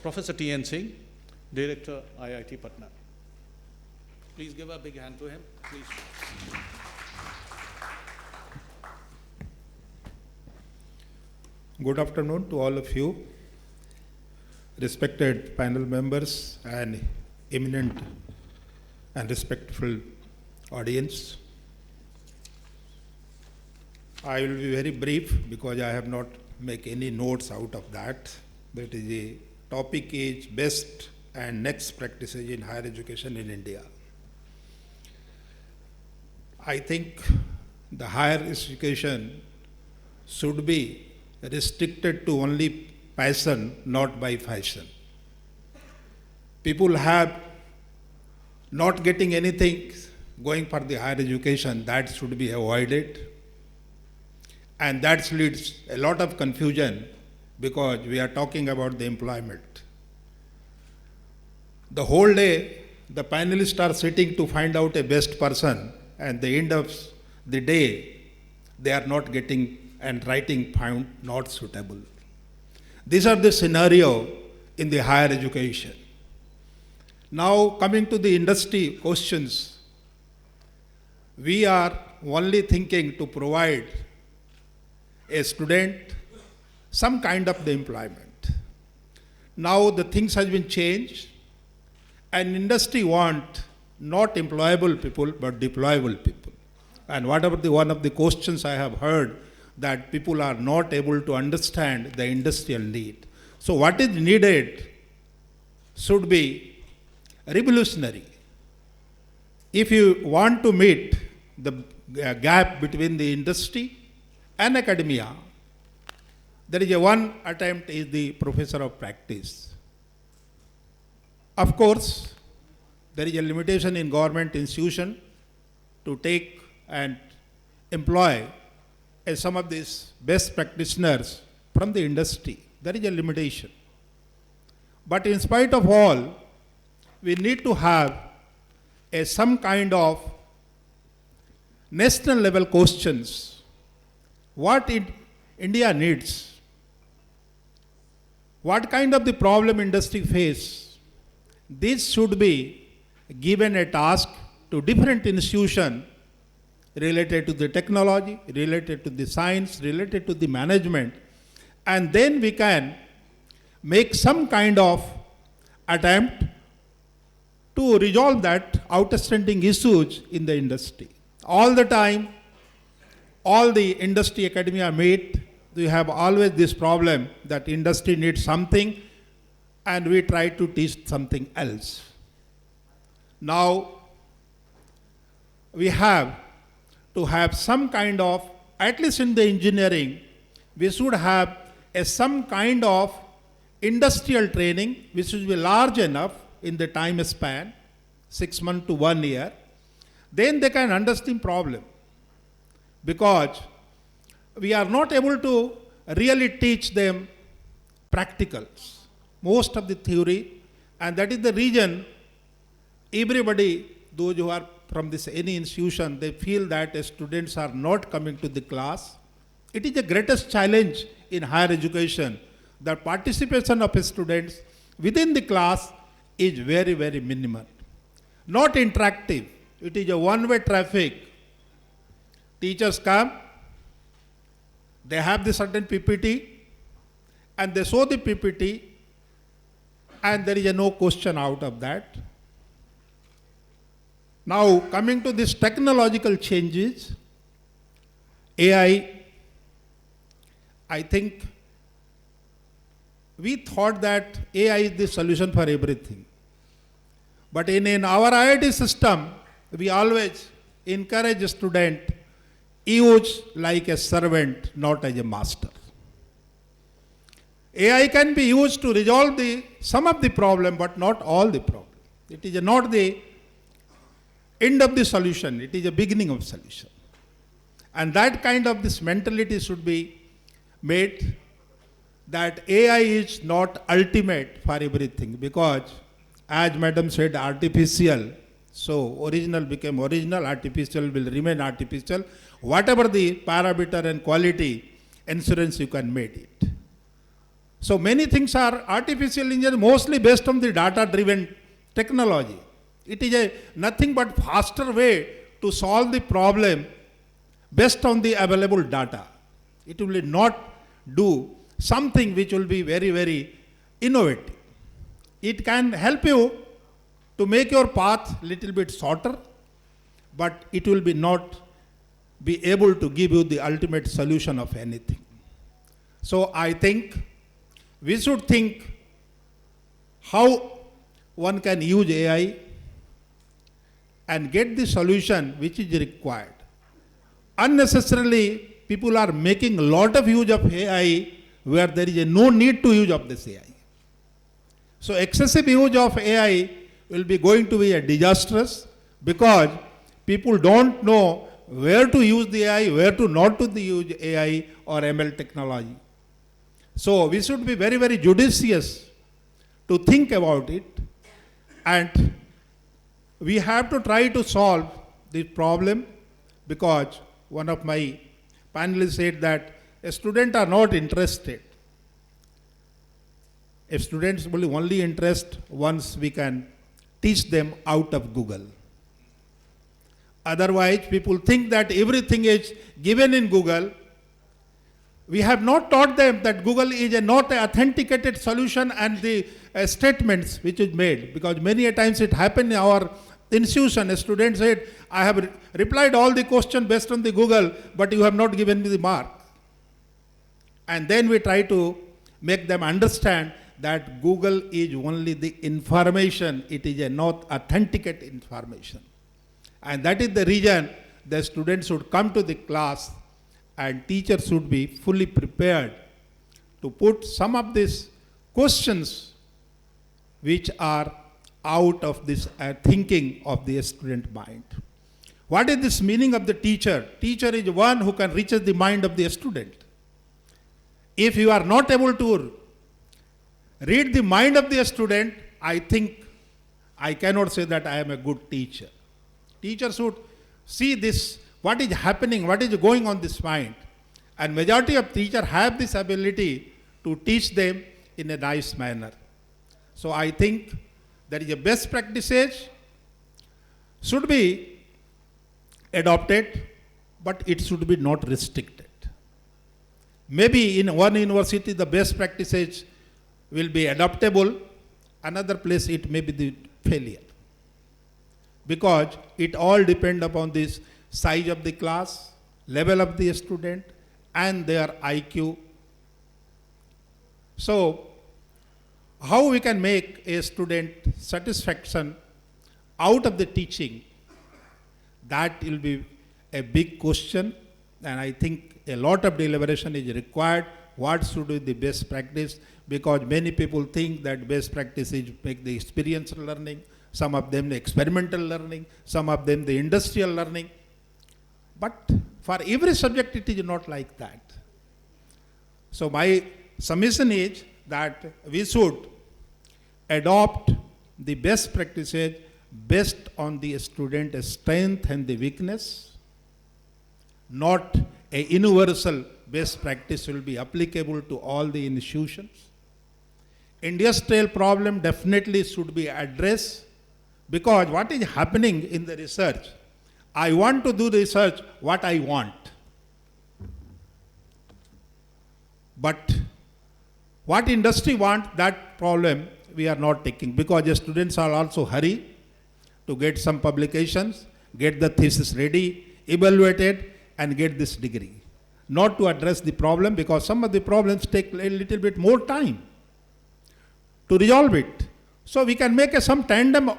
Professor T.N. Singh, Director, IIT Patna. Please give a big hand to him, please. Good afternoon to all of you, respected panel members and eminent and respectful audience. I will be very brief because I have not made any notes out of that. That is the topic is best and next practices in higher education in India. I think the higher education should be restricted to only passion, not by fashion. People have not getting anything going for the higher education, that should be avoided. And that leads a lot of confusion because we are talking about the employment. The whole day, the panelists are sitting to find out a best person, and at the end of the day, they are not getting and writing found not suitable. These are the scenario in the higher education. Now coming to the industry questions, we are only thinking to provide a student some kind of the employment. Now the things has been changed, and industry want not employable people but deployable people. And whatever the one of the questions I have heard, that people are not able to understand the industrial need. So what is needed should be revolutionary. If you want to meet the gap between the industry and academia, there is a one attempt is the professor of practice. Of course, there is a limitation in government institution to take and employ some of these best practitioners from the industry. There is a limitation. But in spite of all, we need to have some kind of national level questions. What India needs? What kind of the problem industry face? This should be given a task to different institutions related to the technology, related to the science, related to the management, and then we can make some kind of attempt to resolve that outstanding issues in the industry. All the time, all the industry academia meet, we have always this problem that industry needs something and we try to teach something else. Now, we have to have some kind of, at least in the engineering, we should have some kind of industrial training which should be large enough in the time span, 6 months to 1 year. Then they can understand problem. Because we are not able to really teach them practicals, most of the theory, and that is the reason everybody, those who are from this any institution, they feel that students are not coming to the class. It is the greatest challenge in higher education. The participation of students within the class is very, very minimal. Not interactive. It is a one-way traffic. Teachers come, they have the certain PPT, and they show the PPT, and there is no question out of that. Now, coming to these technological changes, AI, I think we thought that AI is the solution for everything. But in our IIT system, we always encourage a student use like a servant, not as a master. AI can be used to resolve some of the problem, but not all the problem. It is not the end of the solution, it is a beginning of solution. And that kind of this mentality should be made, that AI is not ultimate for everything, because as madam said, artificial, so original became original, artificial will remain artificial. Whatever the parameter and quality, insurance you can make it. So many things are artificial intelligence mostly based on the data-driven technology. It is a nothing but faster way to solve the problem based on the available data. It will not do something which will be very, very innovative. It can help you to make your path little bit shorter, but it will be not be able to give you the ultimate solution of anything. So I think we should think how one can use AI and get the solution which is required. Unnecessarily, people are making a lot of use of AI where there is no need to use of this AI. So excessive use of AI will be going to be a disastrous because people don't know where to use the AI, where to not to use AI or ML technology. So we should be very, very judicious to think about it, and we have to try to solve this problem because one of my panelists said that students are not interested. If students will only interest once we can teach them out of Google. Otherwise, people think that everything is given in Google. We have not taught them that Google is a not an authenticated solution and the statements which is made, because many a times it happened in our institution. A student said, I have replied all the questions based on the Google, but you have not given me the mark. And then we try to make them understand that Google is only the information, it is a not authenticated information. And that is the reason the students should come to the class and teachers should be fully prepared to put some of these questions which are out of this thinking of the student mind. What is this meaning of the teacher? Teacher is one who can reach the mind of the student. If you are not able to read the mind of the student, I think I cannot say that I am a good teacher. Teacher should see this, what is happening, what is going on this mind. And majority of teachers have this ability to teach them in a nice manner. So I think that is a best practices should be adopted, but it should be not restricted. Maybe in one university the best practices will be adoptable, another place it may be the failure. Because it all depends upon this size of the class, level of the student, and their IQ. So, how we can make a student satisfaction out of the teaching, that will be a big question, and I think a lot of deliberation is required. What should be the best practice? Because many people think that best practice is make the experiential learning, some of them the experimental learning, some of them the industrial learning. But for every subject it is not like that. So my submission is that we should adopt the best practices based on the student's strength and the weakness. Not a universal best practice will be applicable to all the institutions. Industrial problem definitely should be addressed, because what is happening in the research, I want to do research what I want. But what industry want, that problem we are not taking, because the students are also hurry to get some publications, get the thesis ready, evaluated, and get this degree. Not to address the problem, because some of the problems take a little bit more time to resolve it. So we can make some tandem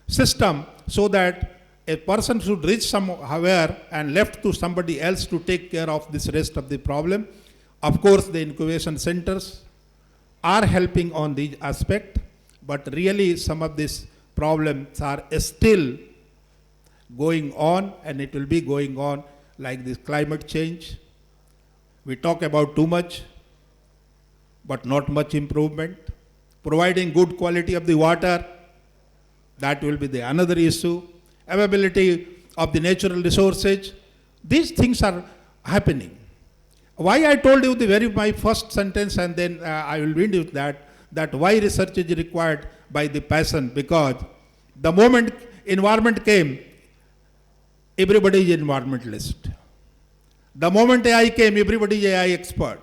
system so that a person should reach somewhere and left to somebody else to take care of this rest of the problem. Of course, the incubation centers are helping on these aspect, but really some of these problems are still going on, and it will be going on, like this climate change. We talk about too much, but not much improvement. Providing good quality of the water, that will be the another issue. Availability of the natural resources, these things are happening. Why I told you my first sentence, and then I will end with that why research is required by the passion, because the moment environment came, everybody is environmentalist. The moment AI came, everybody is AI expert.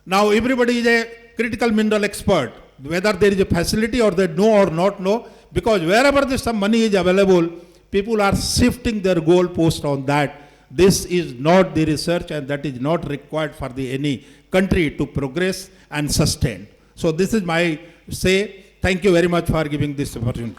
Now everybody is a critical mineral expert, whether there is a facility or they know or not know, because wherever the some money is available, people are shifting their goal post on that. This is not the research, and that is not required for any country to progress and sustain. So this is my say. Thank you very much for giving this opportunity.